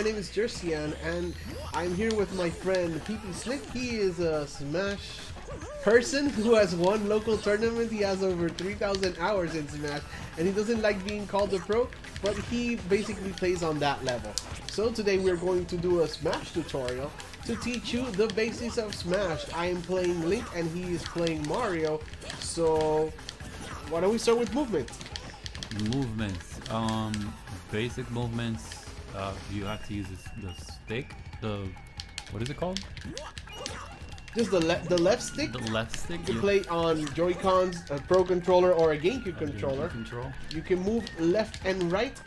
name is Jersian, and I'm here with my friend ppslick. He is a Smash person who has won local tournament. He has over 3,000 hours in Smash, and he doesn't like being called a pro, but he basically plays on that level. So today we're going to do a Smash tutorial to teach you the basics of Smash. I am playing Link and he is playing Mario. So why don't we start with movement? Movements. Basic movements. You have to use the stick. What is it called? Just the left stick. The left stick. You play on Joy-Cons, a Pro controller, or a GameCube controller. You can move left and right.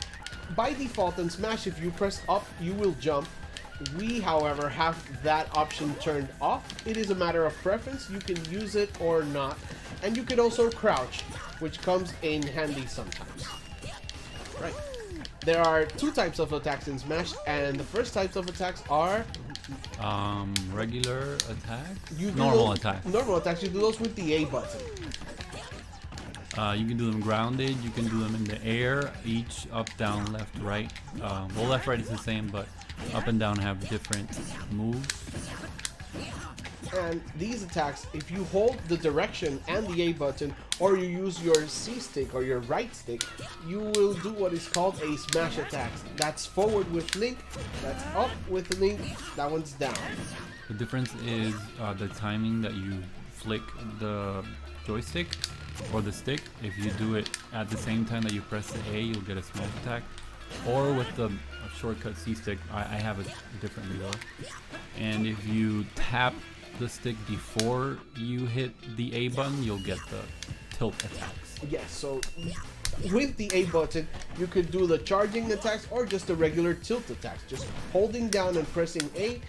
By default in Smash, if you press up, you will jump. We, however, have that option turned off. It is a matter of preference. You can use it or not. And you can also crouch, which comes in handy sometimes. Right. There are two types of attacks in Smash, and the first types of attacks are regular attacks. Normal attacks. You do those with the A button. You can do them grounded. You can do them in the air. Each up, down, left, right. Well, left, right is the same, but up and down have different moves. And these attacks, if you hold the direction and the A button, or you use your C stick or your right stick, you will do what is called a smash attack. That's forward with Link, that's up with Link, that one's down. The difference is the timing that you flick the joystick or the stick. If you do it at the same time that you press the A, you'll get a smash attack. Or with the shortcut C stick, I have it differently though. And if you tap the stick before you hit the A button, you'll get the tilt attacks. Yes, so with the A button, you could do the charging attacks or just the regular tilt attacks. Just holding down and pressing A,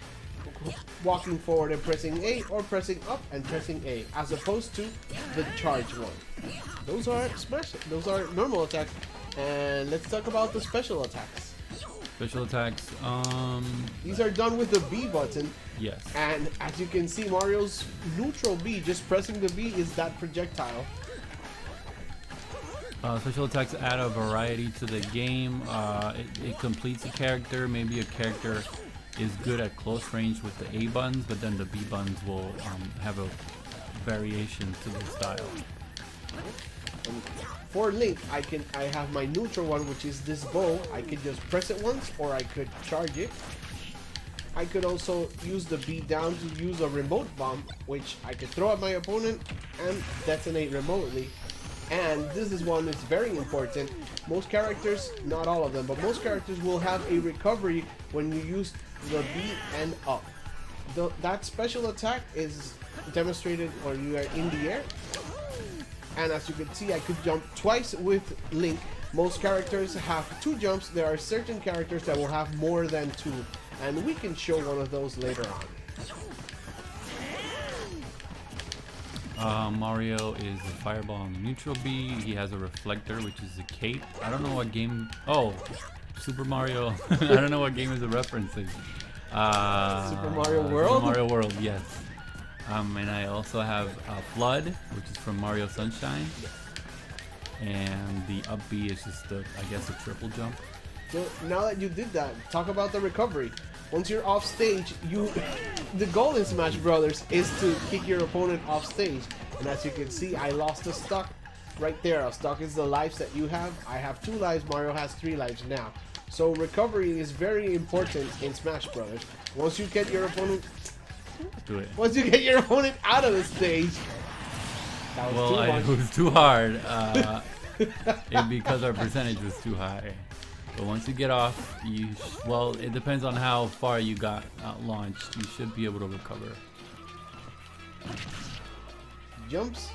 walking forward and pressing A, or pressing up and pressing A, as opposed to the charge one. Those are smash. Those are normal attacks. And let's talk about the special attacks. Special attacks. These are done with the B button. Yes. And as you can see, Mario's neutral B, just pressing the B, is that projectile. Special attacks add a variety to the game. It completes a character. Maybe a character is good at close range with the A buttons, but then the B buttons will have a variation to the style. And for Link, I have my neutral one, which is this bow. I could just press it once, or I could charge it. I could also use the B down to use a remote bomb, which I could throw at my opponent and detonate remotely. And this is one that's very important. Most characters, not all of them, but most characters will have a recovery when you use the B and up. That special attack is demonstrated when you are in the air. And as you can see, I could jump twice with Link. Most characters have 2 jumps. There are certain characters that will have more than 2. And we can show one of those later on. Mario is a fireball on the neutral B. He has a reflector, which is a cape. I don't know what game. Oh, Super Mario. I don't know what game is a referencing. Super Mario World? Super Mario World, yes. And I also have Flood, which is from Mario Sunshine. And the up B is just I guess a triple jump. So now that you did that, talk about the recovery. Once you're off stage, the goal in Smash Brothers is to kick your opponent off stage. And as you can see, I lost a stock right there. A stock is the lives that you have. I have 2 lives. Mario has 3 lives now. So recovery is very important in Smash Brothers. Once you get your opponent, Once you get your opponent out of the stage, that was it was too hard. Because our percentage was too high. But once you get off, it depends on how far you got launched. You should be able to recover. Jumps,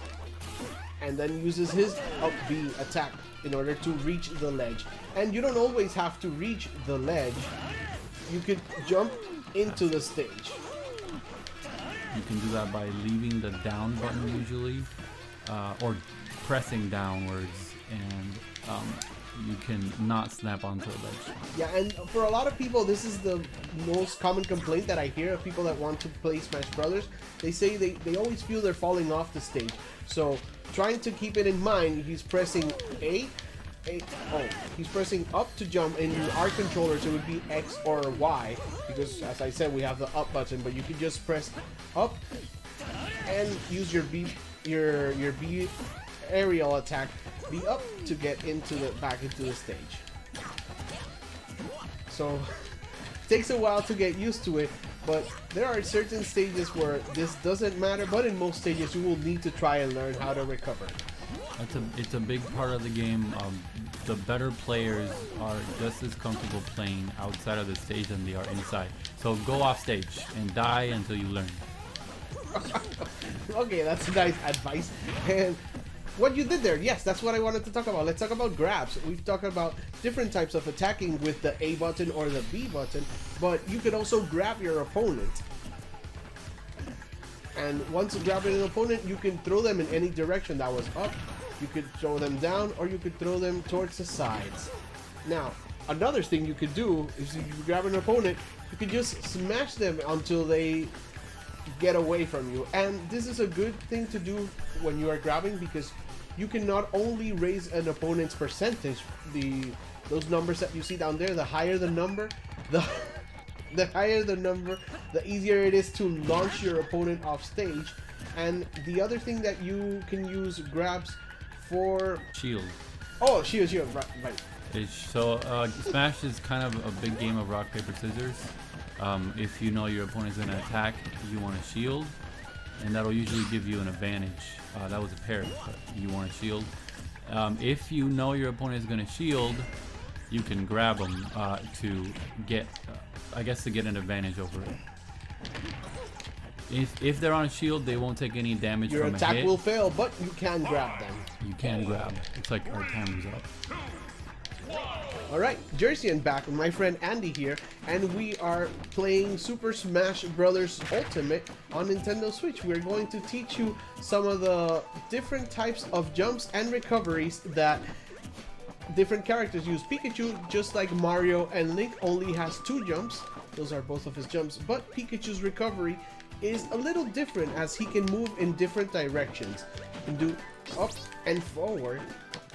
and then uses his up B attack in order to reach the ledge. And you don't always have to reach the ledge. You could jump into the stage. You can do that by leaving the down button usually, or pressing downwards, and you can not snap onto a ledge. Yeah, and for a lot of people, this is the most common complaint that I hear of people that want to play Smash Brothers. They say they always feel they're falling off the stage. So trying to keep it in mind, he's pressing A, A, oh, he's pressing up to jump. In our controllers, it would be X or Y, because as I said, we have the up button. But you can just press up and use your B aerial attack, B up, to get into the back into the stage. So takes a while to get used to it, but there are certain stages where this doesn't matter, but in most stages you will need to try and learn how to recover. It's a big part of the game. The better players are just as comfortable playing outside of the stage than they are inside. So go off stage and die until you learn. Okay, that's nice advice. And what you did there, yes, that's what I wanted to talk about. Let's talk about grabs. We've talked about different types of attacking with the A button or the B button, but you could also grab your opponent. And once you grab an opponent, you can throw them in any direction. That was up. You could throw them down, or you could throw them towards the sides. Now, another thing you could do is if you grab an opponent, you can just smash them until they get away from you. And this is a good thing to do when you are grabbing, because you can not only raise an opponent's percentage, those numbers that you see down there, the higher the number, the higher the number, the easier it is to launch your opponent off stage. And the other thing that you can use grabs for... Shield. Oh, shield, right. Smash is kind of a big game of rock, paper, scissors. If you know your opponent's going to attack, you want to shield, and that'll usually give you an advantage. That was a pair, but you want to shield. If you know your opponent is going to shield, you can grab them to get, I guess, to get an advantage over it. If they're on a shield, they won't take any damage from a hit. Your attack will fail, but you can grab them. You can grab. It's like our time is up. Alright, Jersey and back with my friend Andy here, and we are playing Super Smash Bros. Ultimate on Nintendo Switch. We're going to teach you some of the different types of jumps and recoveries that different characters use. Pikachu, just like Mario and Link, only has 2 jumps. Those are both of his jumps, but Pikachu's recovery is a little different, as he can move in different directions. You can do up and forward,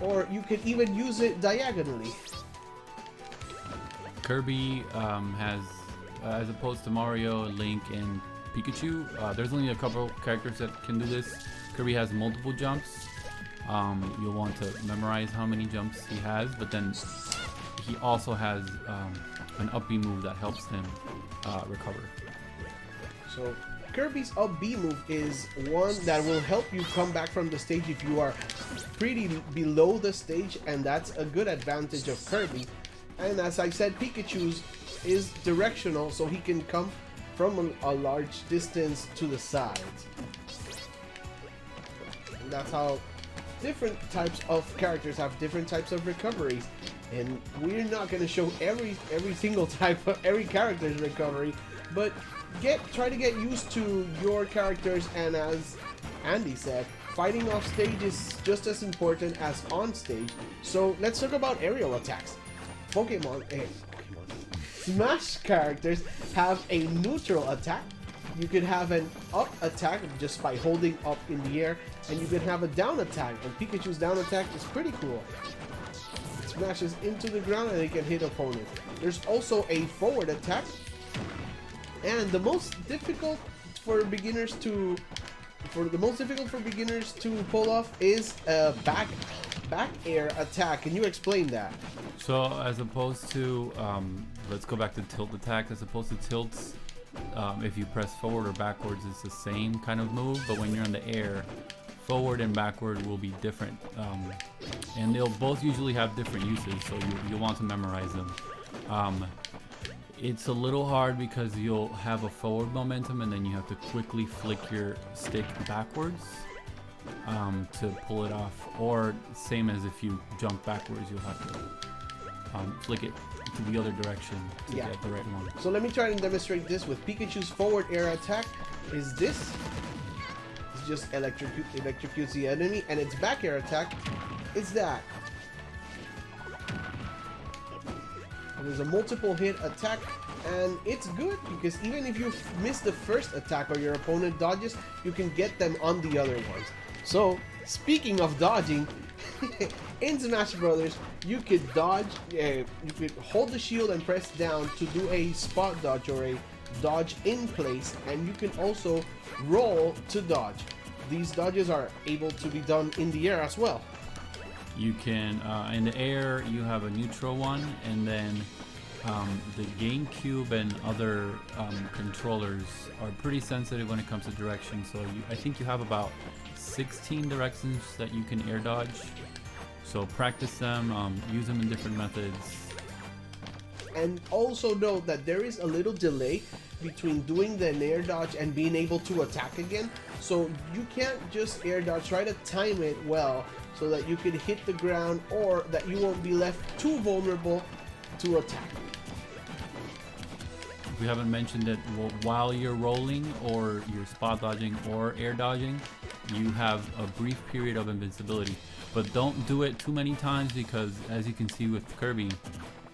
or you can even use it diagonally. Kirby has, as opposed to Mario, Link, and Pikachu, there's only a couple characters that can do this. Kirby has multiple jumps. You'll want to memorize how many jumps he has, but then he also has an up B move that helps him recover. So Kirby's up B move is one that will help you come back from the stage if you are pretty below the stage, and that's a good advantage of Kirby. And as I said, Pikachu's is directional, so he can come from a large distance to the sides. And that's how different types of characters have different types of recoveries. And we're not going to show every single type of every character's recovery, but try to get used to your characters. And as Andy said, fighting off stage is just as important as on stage. So let's talk about aerial attacks. Smash characters have a neutral attack. You can have an up attack just by holding up in the air, and you can have a down attack, and Pikachu's down attack is pretty cool. It smashes into the ground and it can hit opponents. There's also a forward attack, and the most difficult for beginners to pull off is a back air attack. Can you explain that? So as opposed to let's go back to tilt attack. As opposed to tilts, if you press forward or backwards, it's the same kind of move, but when you're in the air, forward and backward will be different, and they'll both usually have different uses, so you'll want to memorize them. It's a little hard because you'll have a forward momentum and then you have to quickly flick your stick backwards to pull it off, or same as if you jump backwards, you'll have to flick it to the other direction to get the right one. So let me try and demonstrate this with Pikachu's forward air attack. Is this? It's just electrocutes the enemy, and its back air attack is that. And there's a multiple hit attack, and it's good because even if you miss the first attack or your opponent dodges, you can get them on the other ones. So speaking of dodging, in Smash Brothers, you could dodge, you could hold the shield and press down to do a spot dodge or a dodge in place, and you can also roll to dodge. These dodges are able to be done in the air as well. You can, in the air, you have a neutral one, and then the GameCube and other controllers are pretty sensitive when it comes to direction. So I think you have about 16 directions that you can air dodge. So practice them, use them in different methods. And also note that there is a little delay between doing the air dodge and being able to attack again. So you can't just air dodge, try to time it well so that you can hit the ground or that you won't be left too vulnerable to attack. We haven't mentioned that while you're rolling or you're spot dodging or air dodging, you have a brief period of invincibility. But don't do it too many times because, as you can see with Kirby,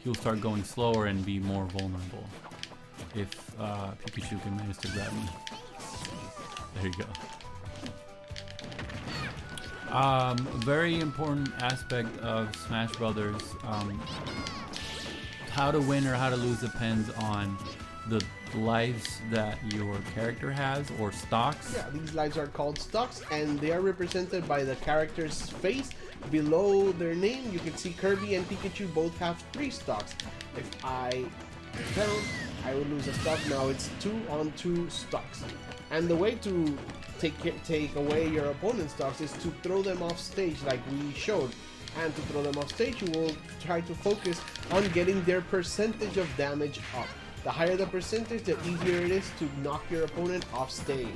he'll start going slower and be more vulnerable if Pikachu can manage to grab me. There you go. Very important aspect of Smash Brothers. How to win or how to lose depends on the lives that your character has, or stocks. Yeah, these lives are called stocks, and they are represented by the character's face. Below their name, you can see Kirby and Pikachu both have 3 stocks. If I count, I would lose a stock. Now it's 2 on 2 stocks. And the way to take away your opponent's stocks is to throw them off stage like we showed. And to throw them off stage, you will try to focus on getting their percentage of damage up. The higher the percentage, the easier it is to knock your opponent off stage.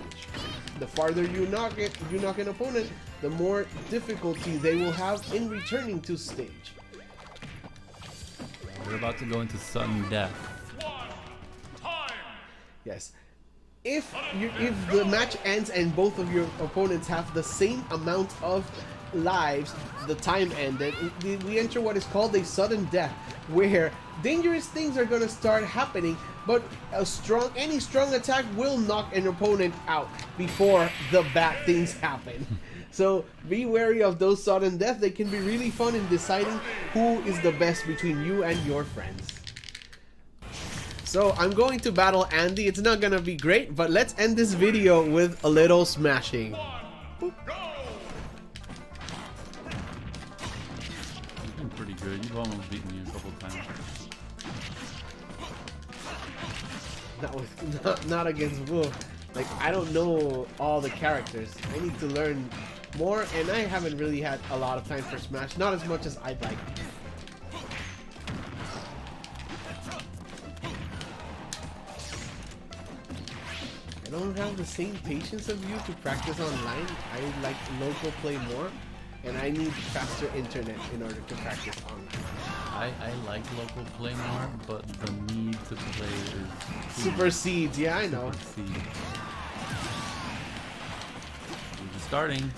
The farther you knock an opponent, the more difficulty they will have in returning to stage. We're about to go into sudden death. Yes. If the match ends and both of your opponents have the same amount of lives, the time ended, we enter what is called a sudden death, where dangerous things are going to start happening, but any strong attack will knock an opponent out before the bad things happen. So be wary of those sudden deaths. They can be really fun in deciding who is the best between you and your friends. So I'm going to battle Andy. It's not gonna be great, but let's end this video with a little smashing. Boop. You've been pretty good. You've almost beaten me a couple times. That was not against Wolf. Like, I don't know all the characters. I need to learn more, and I haven't really had a lot of time for Smash. Not as much as I'd like. I don't have the same patience of you to practice online. I like local play more, and I need faster internet in order to practice online. I like local play more, but the need to play is Supersedes, yeah, I know. supersede. We're just starting.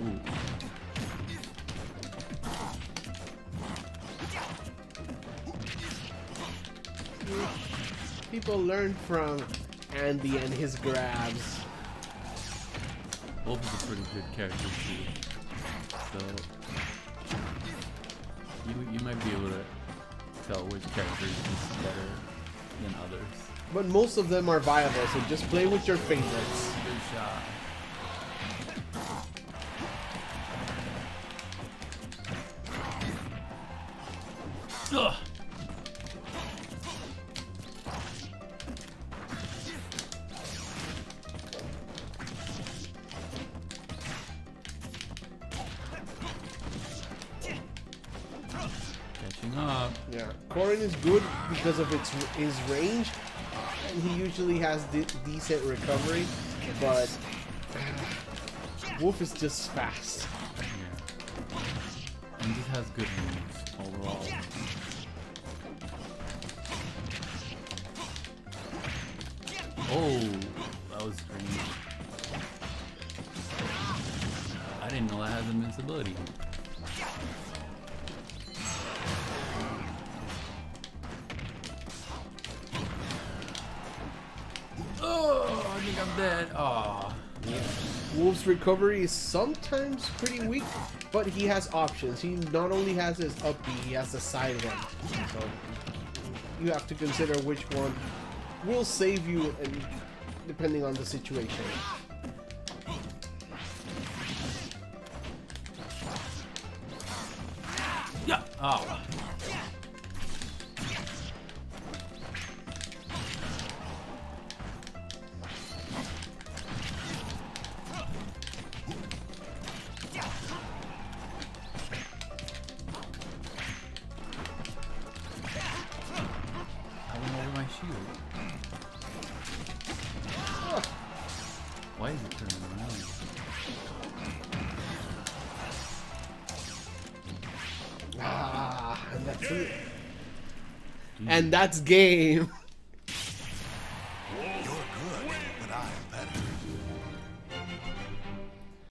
Ooh. People learn from Andy and his grabs. Wolf is a pretty good character too, so you might be able to tell which character is better than others. But most of them are viable, so just play with your favorites. Good shot. Ugh. Catching up. Yeah, Corrin is good because of his range, and he usually has decent recovery, but Wolf is just fast. Yeah. And just has good moves overall. Oh, that was green. I didn't know that has invincibility. think I'm dead. Oh. Yeah. Wolf's recovery is sometimes pretty weak, but he has options. He not only has his up B, he has the side one. So you have to consider which one will save you, and depending on the situation. Yeah. Oh. Why is it turning around? Ah, and that's it. And that's game.